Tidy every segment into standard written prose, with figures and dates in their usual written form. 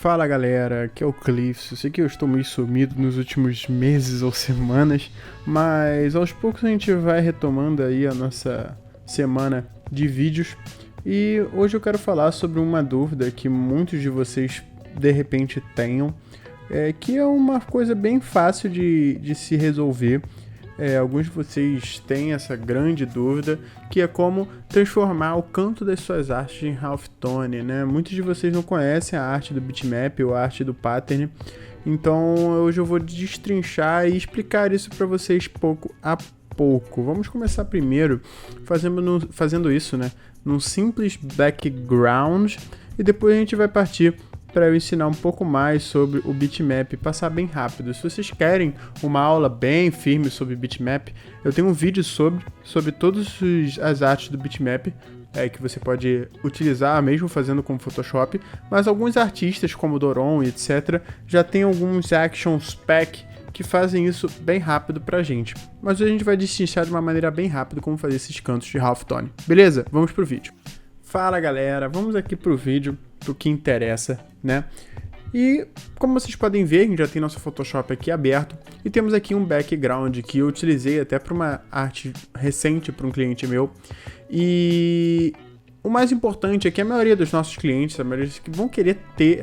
Fala galera, aqui é o Cliff. Eu sei que eu estou meio sumido nos últimos meses ou semanas, mas aos poucos a gente vai retomando aí a nossa semana de vídeos. E hoje eu quero falar sobre uma dúvida que muitos de vocês de repente tenham, que é uma coisa bem fácil de se resolver. Alguns de vocês têm essa grande dúvida, que é como transformar o canto das suas artes em halftone, né? Muitos de vocês não conhecem a arte do bitmap ou a arte do pattern, então hoje eu vou destrinchar e explicar isso para vocês pouco a pouco. Vamos começar primeiro fazendo isso, né? Num simples background, e depois a gente vai partir para eu ensinar um pouco mais sobre o bitmap, passar bem rápido. Se vocês querem uma aula bem firme sobre bitmap, eu tenho um vídeo sobre todas as artes do bitmap, que você pode utilizar mesmo fazendo com Photoshop, mas alguns artistas como Doron e etc. já tem alguns actions pack que fazem isso bem rápido pra gente. Mas hoje a gente vai destrinchar de uma maneira bem rápida como fazer esses cantos de halftone. Beleza? Vamos pro vídeo. Fala galera, vamos aqui pro vídeo, pro que interessa, né? E como vocês podem ver, a gente já tem nosso Photoshop aqui aberto e temos aqui um background que eu utilizei até para uma arte recente para um cliente meu. E o mais importante é que a maioria dos nossos clientes, a maioria que vão querer ter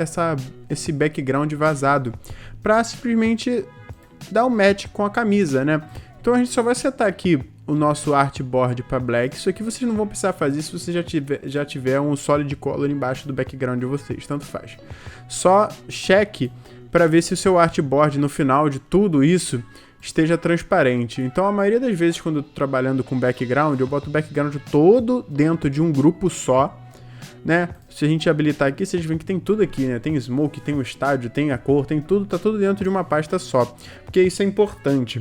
esse background vazado para simplesmente dar um match com a camisa, né? Então a gente só vai setar aqui o nosso artboard para black. Isso aqui vocês não vão precisar fazer se você já tiver um solid color embaixo do background de vocês, tanto faz. Só cheque para ver se o seu artboard no final de tudo isso esteja transparente. Então a maioria das vezes quando eu tô trabalhando com background, eu boto o background todo dentro de um grupo só, né? Se a gente habilitar aqui, vocês veem que tem tudo aqui, né? Tem smoke, tem o estádio, tem a cor, tem tudo, tá tudo dentro de uma pasta só, porque isso é importante.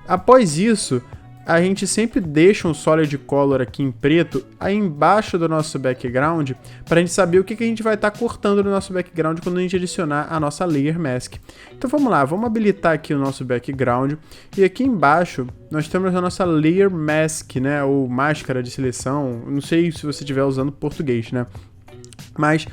Após isso, a gente sempre deixa um solid color aqui em preto aí embaixo do nosso background para a gente saber o que a gente vai estar cortando no nosso background quando a gente adicionar a nossa layer mask. Então vamos lá, vamos habilitar aqui o nosso background e aqui embaixo nós temos a nossa layer mask, né, ou máscara de seleção. Não sei se você estiver usando português, né? Mas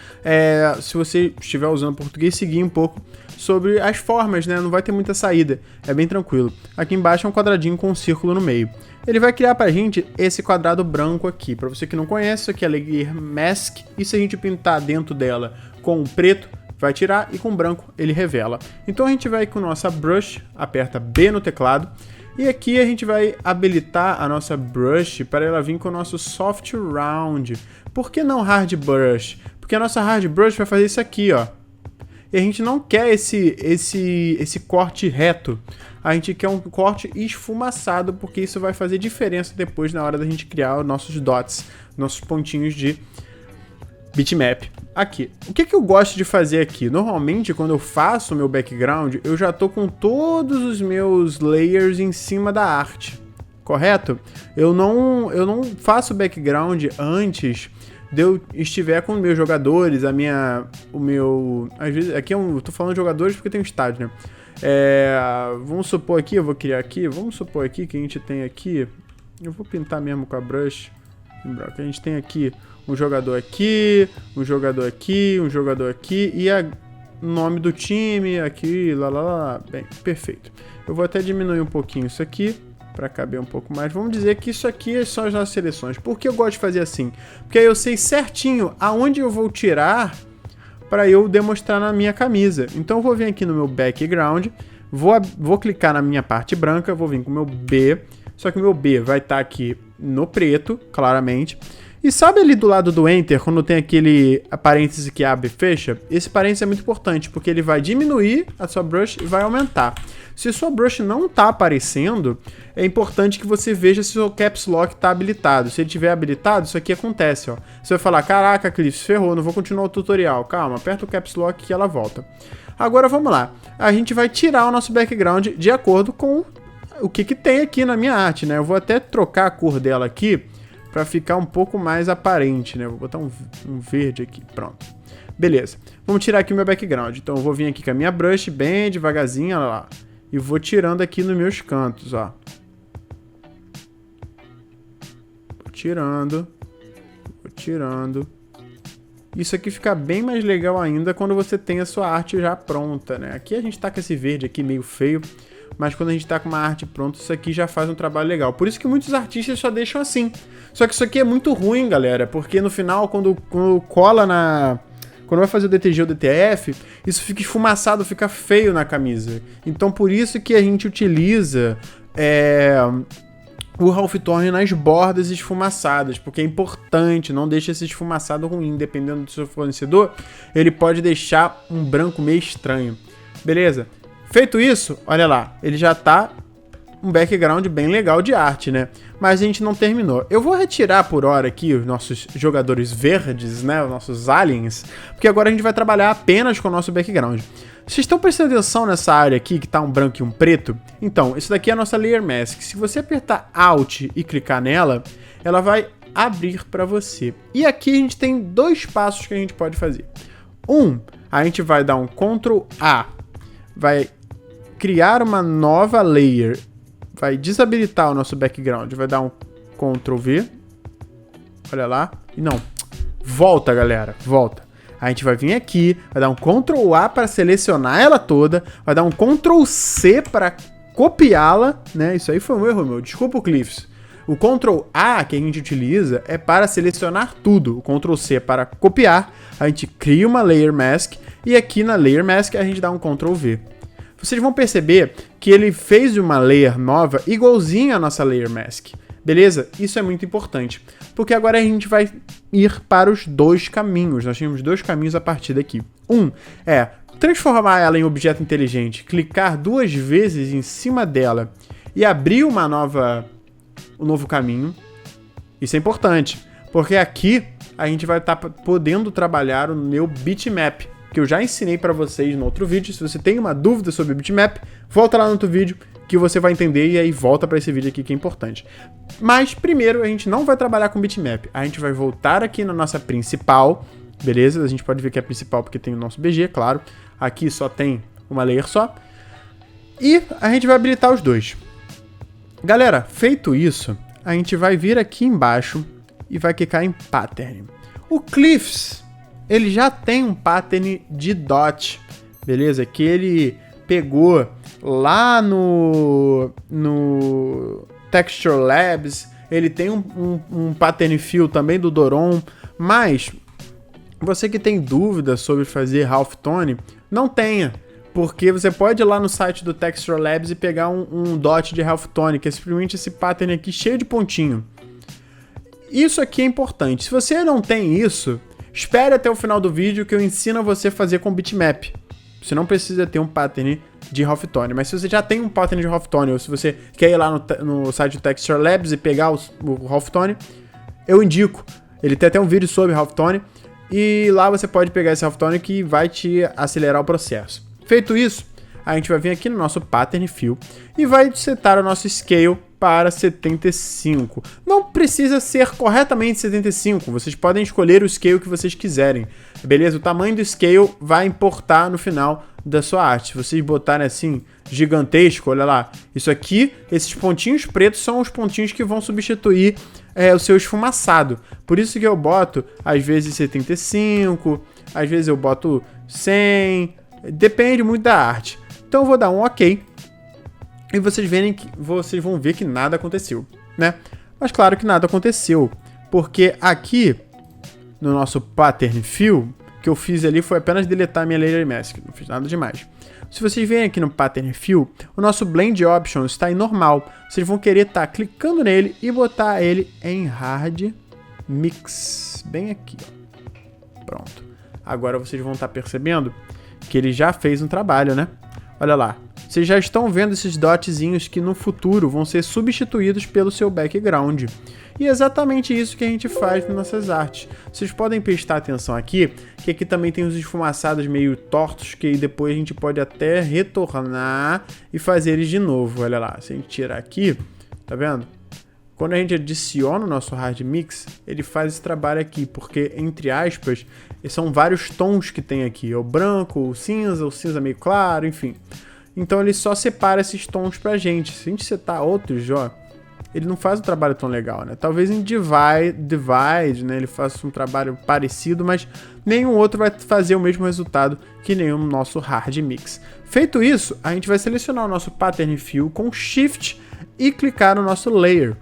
se você estiver usando português, seguir um pouco sobre as formas, né? Não vai ter muita saída, é bem tranquilo. Aqui embaixo é um quadradinho com um círculo no meio. Ele vai criar pra gente esse quadrado branco aqui. Pra você que não conhece, isso aqui é a Layer Mask, e se a gente pintar dentro dela com preto, vai tirar, e com branco ele revela. Então a gente vai com nossa brush, aperta B no teclado, e aqui a gente vai habilitar a nossa brush para ela vir com o nosso soft round. Por que não hard brush? Porque a nossa hard brush vai fazer isso aqui, ó. E a gente não quer esse corte reto. A gente quer um corte esfumaçado, porque isso vai fazer diferença depois na hora da gente criar os nossos dots, nossos pontinhos de bitmap. Aqui, o que eu gosto de fazer aqui? Normalmente, quando eu faço o meu background, eu já tô com todos os meus layers em cima da arte, correto? Eu não faço background antes de eu estiver com meus jogadores, às vezes, aqui eu tô falando de jogadores porque tem um estádio, né? Vamos supor aqui, eu vou criar aqui, vamos supor aqui que a gente tem aqui, eu vou pintar mesmo com a brush, que a gente tem aqui um jogador aqui, um jogador aqui, um jogador aqui, e o nome do time aqui, lá. Bem, perfeito. Eu vou até diminuir um pouquinho isso aqui, para caber um pouco mais. Vamos dizer que isso aqui são as nossas seleções. Por que eu gosto de fazer assim? Porque aí eu sei certinho aonde eu vou tirar para eu demonstrar na minha camisa. Então eu vou vir aqui no meu background, vou clicar na minha parte branca, vou vir com o meu B, só que o meu B vai estar aqui no preto, claramente. E sabe ali do lado do Enter, quando tem aquele parêntese que abre e fecha? Esse parêntese é muito importante, porque ele vai diminuir a sua brush e vai aumentar. Se sua brush não está aparecendo, é importante que você veja se o seu Caps Lock está habilitado. Se ele estiver habilitado, isso aqui acontece, ó. Você vai falar, caraca, Cliff, ferrou, não vou continuar o tutorial. Calma, aperta o Caps Lock que ela volta. Agora vamos lá. A gente vai tirar o nosso background de acordo com o que tem aqui na minha arte, né? Eu vou até trocar a cor dela aqui para ficar um pouco mais aparente, né? Vou botar um verde aqui, pronto. Beleza, vamos tirar aqui o meu background. Então eu vou vir aqui com a minha brush bem devagarzinho, olha lá. E vou tirando aqui nos meus cantos, ó. Vou tirando. isso aqui fica bem mais legal ainda quando você tem a sua arte já pronta, né? Aqui a gente tá com esse verde aqui meio feio, mas quando a gente tá com uma arte pronta, isso aqui já faz um trabalho legal. Por isso que muitos artistas só deixam assim. Só que isso aqui é muito ruim, galera, porque no final, quando cola na... Quando vai fazer o DTG ou DTF, isso fica esfumaçado, fica feio na camisa. Então por isso que a gente utiliza o Halftone nas bordas esfumaçadas, porque é importante, não deixa esse esfumaçado ruim, dependendo do seu fornecedor, ele pode deixar um branco meio estranho. Beleza? Feito isso, olha lá, ele já tá um background bem legal de arte, né? Mas a gente não terminou. Eu vou retirar por hora aqui os nossos jogadores verdes, né? Os nossos aliens, porque agora a gente vai trabalhar apenas com o nosso background. Vocês estão prestando atenção nessa área aqui, que tá um branco e um preto? Então, isso daqui é a nossa Layer Mask. Se você apertar Alt e clicar nela, ela vai abrir para você. E aqui a gente tem dois passos que a gente pode fazer. A gente vai dar um Ctrl A, vai criar uma nova layer, vai desabilitar o nosso background, vai dar um Ctrl V, olha lá, e não, volta galera, volta. A gente vai vir aqui, vai dar um Ctrl A para selecionar ela toda, vai dar um Ctrl C para copiá-la, né, isso aí foi um erro meu, desculpa o Cliffs. O Ctrl A que a gente utiliza é para selecionar tudo, o Ctrl C é para copiar, a gente cria uma Layer Mask, e aqui na Layer Mask a gente dá um Ctrl V. Vocês vão perceber que ele fez uma layer nova igualzinha à nossa Layer Mask. Beleza? Isso é muito importante, porque agora a gente vai ir para os dois caminhos. Nós temos dois caminhos a partir daqui. É transformar ela em objeto inteligente, clicar 2 vezes em cima dela e abrir um novo caminho. Isso é importante, porque aqui a gente vai estar podendo trabalhar o meu bitmap, que eu já ensinei para vocês no outro vídeo. Se você tem uma dúvida sobre bitmap, volta lá no outro vídeo que você vai entender e aí volta para esse vídeo aqui que é importante. Mas primeiro a gente não vai trabalhar com bitmap, a gente vai voltar aqui na nossa principal, beleza? A gente pode ver que é principal porque tem o nosso BG, claro. Aqui só tem uma layer só. E a gente vai habilitar os dois. Galera, feito isso, a gente vai vir aqui embaixo e vai clicar em Pattern. O Cliffs, ele já tem um pattern de dot, beleza? Que ele pegou lá no Texture Labs, ele tem um pattern fill também do Doron, mas você que tem dúvida sobre fazer Halftone, não tenha, porque você pode ir lá no site do Texture Labs e pegar um dot de Halftone, que é simplesmente esse pattern aqui cheio de pontinho. Isso aqui é importante. Se você não tem isso, espere até o final do vídeo que eu ensino a você a fazer com bitmap. Você não precisa ter um pattern de Halftone, mas se você já tem um pattern de Halftone, ou se você quer ir lá no site do Texture Labs e pegar o Halftone, eu indico. Ele tem até um vídeo sobre Halftone, e lá você pode pegar esse Halftone que vai te acelerar o processo. Feito isso, a gente vai vir aqui no nosso Pattern Fill e vai setar o nosso Scale para 75. Não precisa ser corretamente 75, vocês podem escolher o Scale que vocês quiserem, beleza? O tamanho do Scale vai importar no final da sua arte. Se vocês botarem assim, gigantesco, olha lá, isso aqui, esses pontinhos pretos são os pontinhos que vão substituir o seu esfumaçado. Por isso que eu boto, às vezes, 75, às vezes eu boto 100, depende muito da arte. Então eu vou dar um OK. E vocês vão ver que nada aconteceu, né? Mas claro que nada aconteceu, porque aqui no nosso Pattern Fill, o que eu fiz ali foi apenas deletar minha Layer Mask, não fiz nada demais. Se vocês verem aqui no Pattern Fill, o nosso Blend Options está em normal. Vocês vão querer estar clicando nele e botar ele em Hard Mix, bem aqui, ó. Pronto. Agora vocês vão estar percebendo que ele já fez um trabalho, né? Olha lá. Vocês já estão vendo esses dotzinhos que no futuro vão ser substituídos pelo seu background. E é exatamente isso que a gente faz nas nossas artes. Vocês podem prestar atenção aqui, que aqui também tem os esfumaçados meio tortos, que depois a gente pode até retornar e fazer eles de novo. Olha lá, se a gente tirar aqui, tá vendo? Quando a gente adiciona o nosso Hard Mix, ele faz esse trabalho aqui, porque, entre aspas, são vários tons que tem aqui. É o branco, o cinza meio claro, enfim. Então ele só separa esses tons pra gente. Se a gente setar outros, ó, ele não faz um trabalho tão legal, né? Talvez em Divide, né, ele faça um trabalho parecido, mas nenhum outro vai fazer o mesmo resultado que nenhum nosso Hard Mix. Feito isso, a gente vai selecionar o nosso Pattern Fill com Shift e clicar no nosso Layer.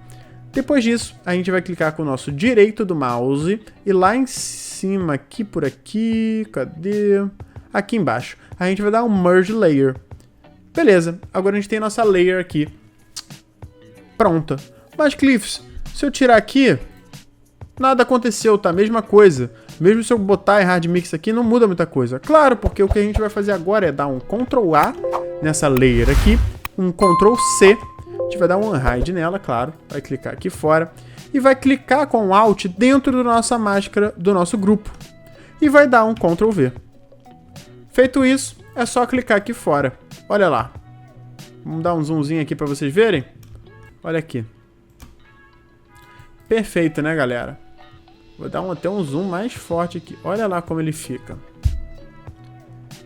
Depois disso, a gente vai clicar com o nosso direito do mouse e lá em cima, aqui por aqui, cadê? Aqui embaixo, a gente vai dar um Merge Layer. Beleza, agora a gente tem nossa Layer aqui pronta. Mas, Cliffs, se eu tirar aqui, nada aconteceu, tá? Mesma coisa. Mesmo se eu botar em Hard Mix aqui, não muda muita coisa. Claro, porque o que a gente vai fazer agora é dar um Ctrl A nessa layer aqui, um Ctrl C, a gente vai dar um Unhide nela, claro, vai clicar aqui fora, e vai clicar com o Alt dentro da nossa máscara do nosso grupo. E vai dar um Ctrl V. Feito isso, é só clicar aqui fora. Olha lá. Vamos dar um zoomzinho aqui para vocês verem. Olha aqui. Perfeito, né, galera? Vou dar até um zoom mais forte aqui. Olha lá como ele fica.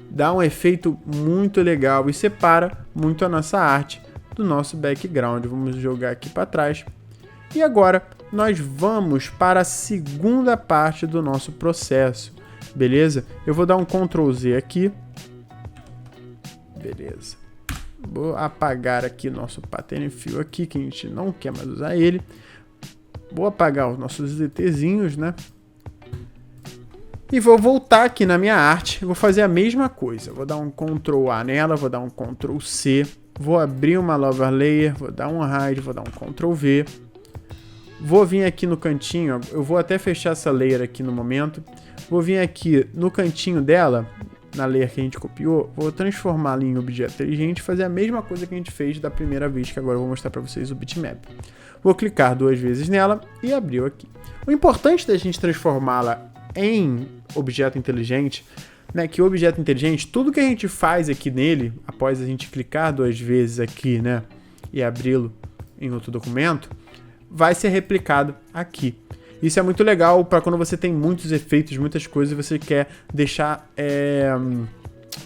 Dá um efeito muito legal e separa muito a nossa arte do nosso background. Vamos jogar aqui para trás. E agora nós vamos para a segunda parte do nosso processo. Beleza? Eu vou dar um Ctrl Z aqui. Beleza. Vou apagar aqui nosso Pattern Fill aqui, que a gente não quer mais usar ele. Vou apagar os nossos ZTzinhos, né? E vou voltar aqui na minha arte. Vou fazer a mesma coisa. Vou dar um Ctrl A nela, vou dar um Ctrl C. Vou abrir uma nova layer, vou dar um hide, vou dar um Ctrl V. Vou vir aqui no cantinho, eu vou até fechar essa layer aqui no momento. Vou vir aqui no cantinho dela, na layer que a gente copiou, vou transformá-la em objeto inteligente e fazer a mesma coisa que a gente fez da primeira vez, que agora eu vou mostrar para vocês o bitmap. Vou clicar 2 vezes nela e abriu aqui. O importante da gente transformá-la em objeto inteligente, né, que o objeto inteligente, tudo que a gente faz aqui nele, após a gente clicar 2 vezes aqui, né, e abri-lo em outro documento, vai ser replicado aqui. Isso é muito legal para quando você tem muitos efeitos, muitas coisas, e você quer deixar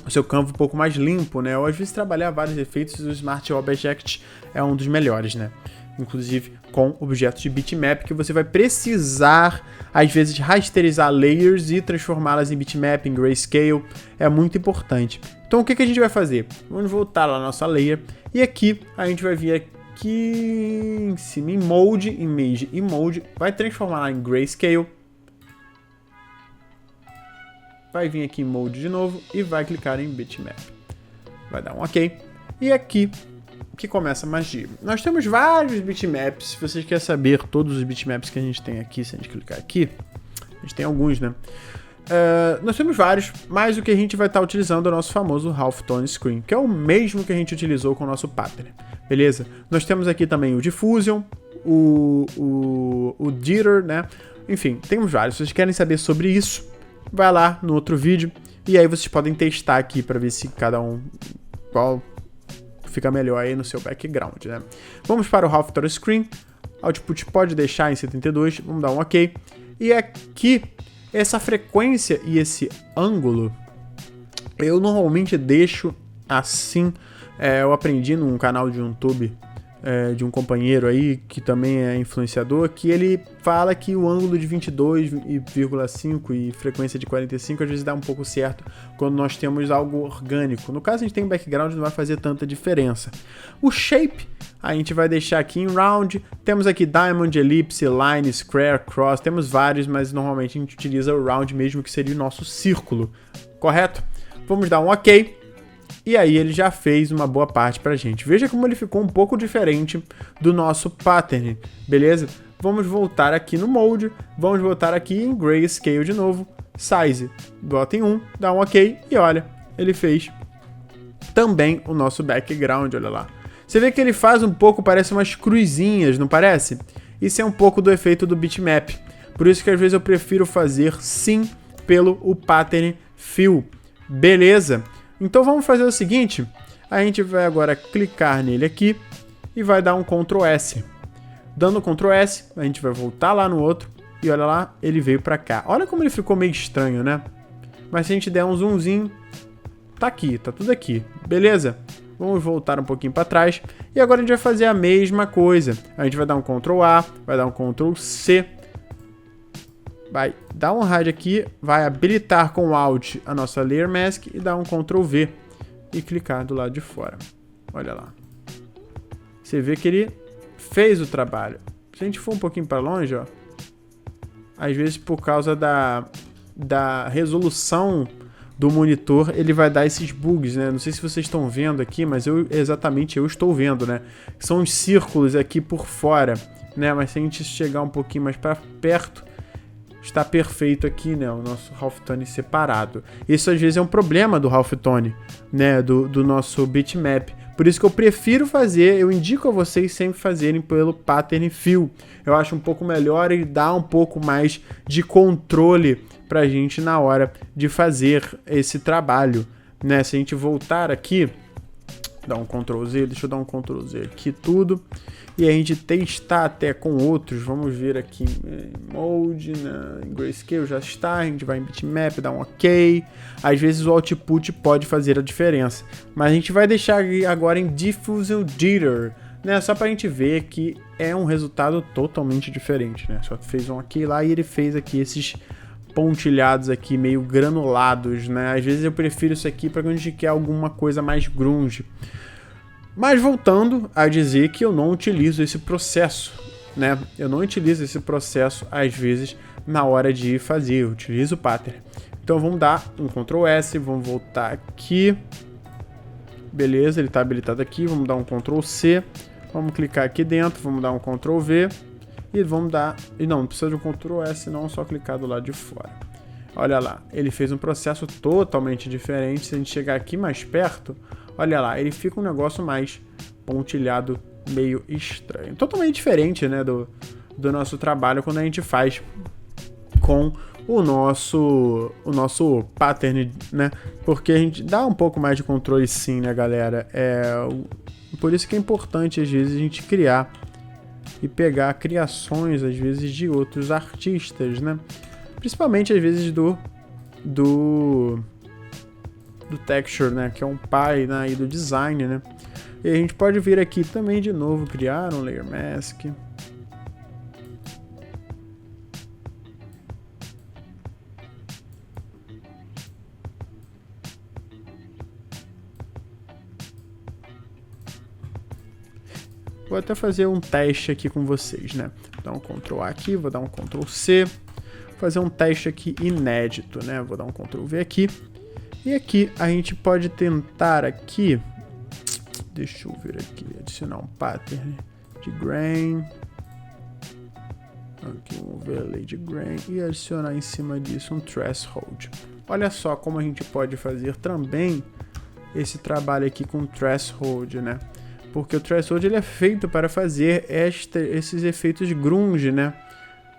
o seu campo um pouco mais limpo, né? Ou às vezes trabalhar vários efeitos, o Smart Object é um dos melhores, né? Inclusive com objetos de bitmap, que você vai precisar, às vezes, rasterizar layers e transformá-las em bitmap, em grayscale. É muito importante. Então o que a gente vai fazer? Vamos voltar lá na nossa layer e aqui a gente vai vir aqui em cima em Mode, Image e Mode, vai transformar em Grayscale, vai vir aqui em Mode de novo e vai clicar em Bitmap, vai dar um OK, e aqui que começa a magia. Nós temos vários bitmaps, se vocês querem saber todos os bitmaps que a gente tem aqui, se a gente clicar aqui, a gente tem alguns, né? Nós temos vários, mas o que a gente vai estar utilizando é o nosso famoso Halftone Screen, que é o mesmo que a gente utilizou com o nosso pattern, beleza? Nós temos aqui também o Diffusion, o Jitter, né? Enfim, temos vários. Se vocês querem saber sobre isso, vai lá no outro vídeo e aí vocês podem testar aqui para ver se cada um qual fica melhor aí no seu background, né? Vamos para o Halftone Screen, output pode deixar em 72, vamos dar um OK, e aqui essa frequência e esse ângulo, eu normalmente deixo assim. Eu aprendi num canal de YouTube de um companheiro aí, que também é influenciador, que ele fala que o ângulo de 22,5 e frequência de 45 às vezes dá um pouco certo quando nós temos algo orgânico. No caso, a gente tem background, não vai fazer tanta diferença. O shape, a gente vai deixar aqui em round. Temos aqui diamond, ellipse, line, square, cross. Temos vários, mas normalmente a gente utiliza o round mesmo, que seria o nosso círculo. Correto? Vamos dar um OK. E aí ele já fez uma boa parte pra gente. Veja como ele ficou um pouco diferente do nosso pattern, beleza? Vamos voltar aqui no Mode, vamos voltar aqui em Grayscale de novo, Size, bota em 1, dá um OK e olha, ele fez também o nosso background, olha lá. Você vê que ele faz um pouco, parece umas cruzinhas, não parece? Isso é um pouco do efeito do bitmap, por isso que às vezes eu prefiro fazer sim pelo o Pattern Fill, beleza? Então vamos fazer o seguinte, a gente vai agora clicar nele aqui e vai dar um Ctrl S. Dando Ctrl S, a gente vai voltar lá no outro e olha lá, ele veio pra cá. Olha como ele ficou meio estranho, né? Mas se a gente der um zoomzinho, tá aqui, tá tudo aqui, beleza? Vamos voltar um pouquinho para trás. E agora a gente vai fazer a mesma coisa. A gente vai dar um Ctrl A, vai dar um Ctrl C. Vai dar um hide aqui, vai habilitar com o Alt a nossa Layer Mask e dar um Ctrl V e clicar do lado de fora. Olha lá. Você vê que ele fez o trabalho. Se a gente for um pouquinho para longe, ó, às vezes por causa da resolução do monitor, ele vai dar esses bugs, né? Não sei se vocês estão vendo aqui, mas eu estou vendo, né? São os círculos aqui por fora, né? Mas se a gente chegar um pouquinho mais para perto, está perfeito aqui, né? O nosso Halftone separado. Isso às vezes é um problema do Halftone, né? Do nosso bitmap. Por isso que eu prefiro fazer, eu indico a vocês sempre fazerem pelo Pattern Fill. Eu acho um pouco melhor e dá um pouco mais de controle pra gente na hora de fazer esse trabalho, né? Se a gente voltar aqui, dar um Ctrl Z, deixa eu dar um Ctrl Z aqui tudo, e a gente testar até com outros. Vamos ver aqui em Mode, em Grayscale já está, a gente vai em Bitmap, dá um OK. Às vezes o output pode fazer a diferença, mas a gente vai deixar agora em Diffusion Jitter, né? Só pra gente ver que é um resultado totalmente diferente, né? Só fez um OK lá e ele fez aqui esses pontilhados aqui, meio granulados, né? Às vezes eu prefiro isso aqui para quando a gente quer alguma coisa mais grunge. Mas voltando a dizer que eu não utilizo esse processo, né? Eu não utilizo esse processo, às vezes, na hora de fazer. Eu utilizo o pattern. Então vamos dar um Ctrl S, vamos voltar aqui. Beleza, ele está habilitado aqui. Vamos dar um Ctrl C. Vamos clicar aqui dentro, vamos dar um Ctrl V. E vamos dar... E não precisa de um Ctrl S, não, só clicar do lado de fora. Olha lá, ele fez um processo totalmente diferente. Se a gente chegar aqui mais perto, olha lá, ele fica um negócio mais pontilhado, meio estranho. Totalmente diferente, né, do nosso trabalho quando a gente faz com o nosso pattern, né? Porque a gente dá um pouco mais de controle sim, né, galera? Por isso que é importante, às vezes, a gente criar e pegar criações, às vezes, de outros artistas, né? Principalmente, às vezes, do Texture, né? Que é um pai, né? E do design, né? E a gente pode vir aqui também, de novo, criar um Layer Mask. Vou até fazer um teste aqui com vocês, né? Vou dar um Ctrl A aqui, vou dar um Ctrl C. Fazer um teste aqui inédito, né? Vou dar um Ctrl V aqui. E aqui a gente pode tentar aqui... Deixa eu ver aqui, adicionar um pattern de grain. Aqui um overlay de grain e adicionar em cima disso um threshold. Olha só como a gente pode fazer também esse trabalho aqui com threshold, né? Porque o threshold ele é feito para fazer esses efeitos grunge, né?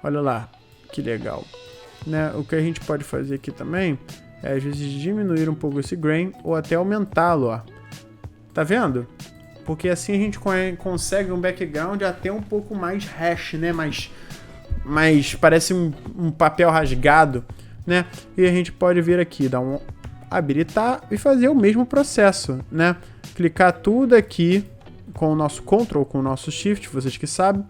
Olha lá, que legal. Né? O que a gente pode fazer aqui também é às vezes diminuir um pouco esse grain ou até aumentá-lo, ó. Tá vendo? Porque assim a gente consegue um background até um pouco mais hash, né? Mais parece um papel rasgado, né? E a gente pode vir aqui, dar um habilitar e fazer o mesmo processo, né? Clicar tudo aqui com o nosso Ctrl, com o nosso Shift, vocês que sabem.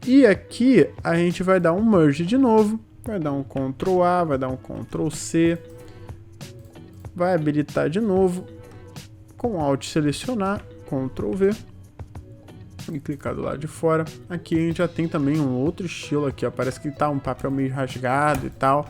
E aqui a gente vai dar um Merge de novo. Vai dar um Ctrl A, vai dar um Ctrl C. Vai habilitar de novo. Com Alt selecionar, Ctrl V. E clicar do lado de fora. Aqui a gente já tem também um outro estilo aqui, ó. Parece que tá um papel meio rasgado e tal.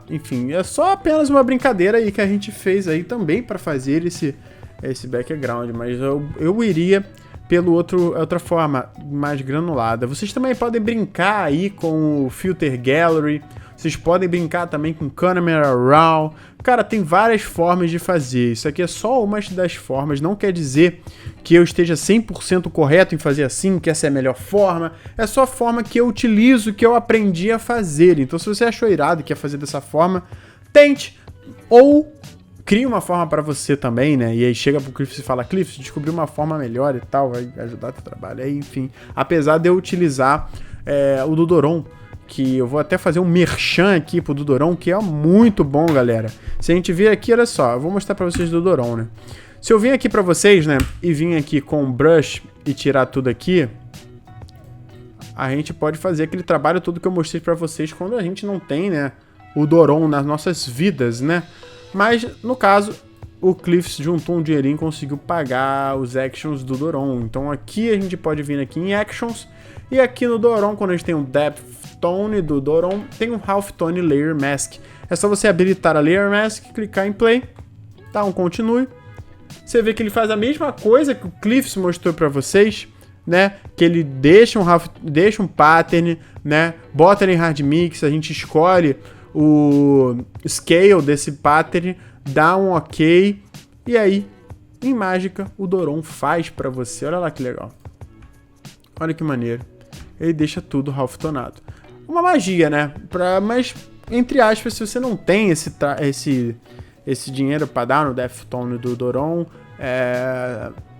Enfim, é só apenas uma brincadeira aí que a gente fez aí também para fazer esse background, mas eu iria pela outra forma, mais granulada. Vocês também podem brincar aí com o Filter Gallery, vocês podem brincar também com Camera Raw. Cara, tem várias formas de fazer. Isso aqui é só uma das formas, não quer dizer que eu esteja 100% correto em fazer assim, que essa é a melhor forma. É só a forma que eu utilizo, que eu aprendi a fazer. Então, se você achou irado e quer fazer dessa forma, tente. Ou crie uma forma para você também, né? E aí chega pro Cliff e fala, Cliff, descobri uma forma melhor e tal, vai ajudar teu trabalho. Aí, enfim, apesar de eu utilizar o Dudoron, que eu vou até fazer um merchan aqui pro Dudoron, que é muito bom, galera. Se a gente vir aqui, olha só, eu vou mostrar para vocês o Dudoron, né? Se eu vim aqui pra vocês, né, e vim aqui com o brush e tirar tudo aqui, a gente pode fazer aquele trabalho todo que eu mostrei pra vocês quando a gente não tem, né, o Doron nas nossas vidas, né? Mas, no caso, o Cliffs juntou um dinheirinho e conseguiu pagar os actions do Doron. Então aqui a gente pode vir aqui em actions, e aqui no Doron, quando a gente tem o Depth Tone do Doron, tem um Half Tone Layer Mask. É só você habilitar a Layer Mask, clicar em Play, tá? Um continue. Você vê que ele faz a mesma coisa que o Cliffs mostrou pra vocês, né? Que ele deixa um pattern, né? Bota ele em hard mix, a gente escolhe o scale desse pattern, dá um ok, e aí, em mágica, o Doron faz pra você. Olha lá que legal. Olha que maneiro. Ele deixa tudo half-tonado. Uma magia, né? Mas, entre aspas, se você não tem esse dinheiro para dar no Deftone do Doron,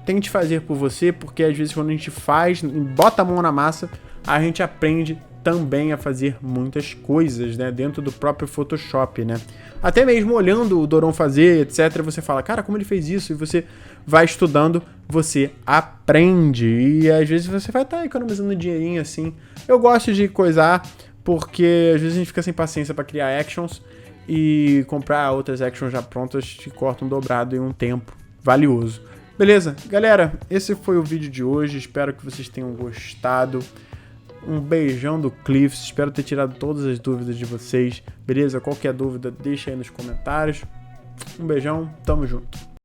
tente fazer por você, porque às vezes quando a gente faz, bota a mão na massa, a gente aprende também a fazer muitas coisas, né, dentro do próprio Photoshop, né? Até mesmo olhando o Doron fazer, etc, você fala, cara, como ele fez isso? E você vai estudando, você aprende. E às vezes você vai estar economizando dinheirinho assim. Eu gosto de coisar, porque às vezes a gente fica sem paciência para criar actions e comprar outras actions já prontas te cortam dobrado em um tempo valioso. Beleza? Galera, esse foi o vídeo de hoje. Espero que vocês tenham gostado. Um beijão do Cliffs, espero ter tirado todas as dúvidas de vocês, beleza? Qualquer dúvida, deixa aí nos comentários. Um beijão, tamo junto.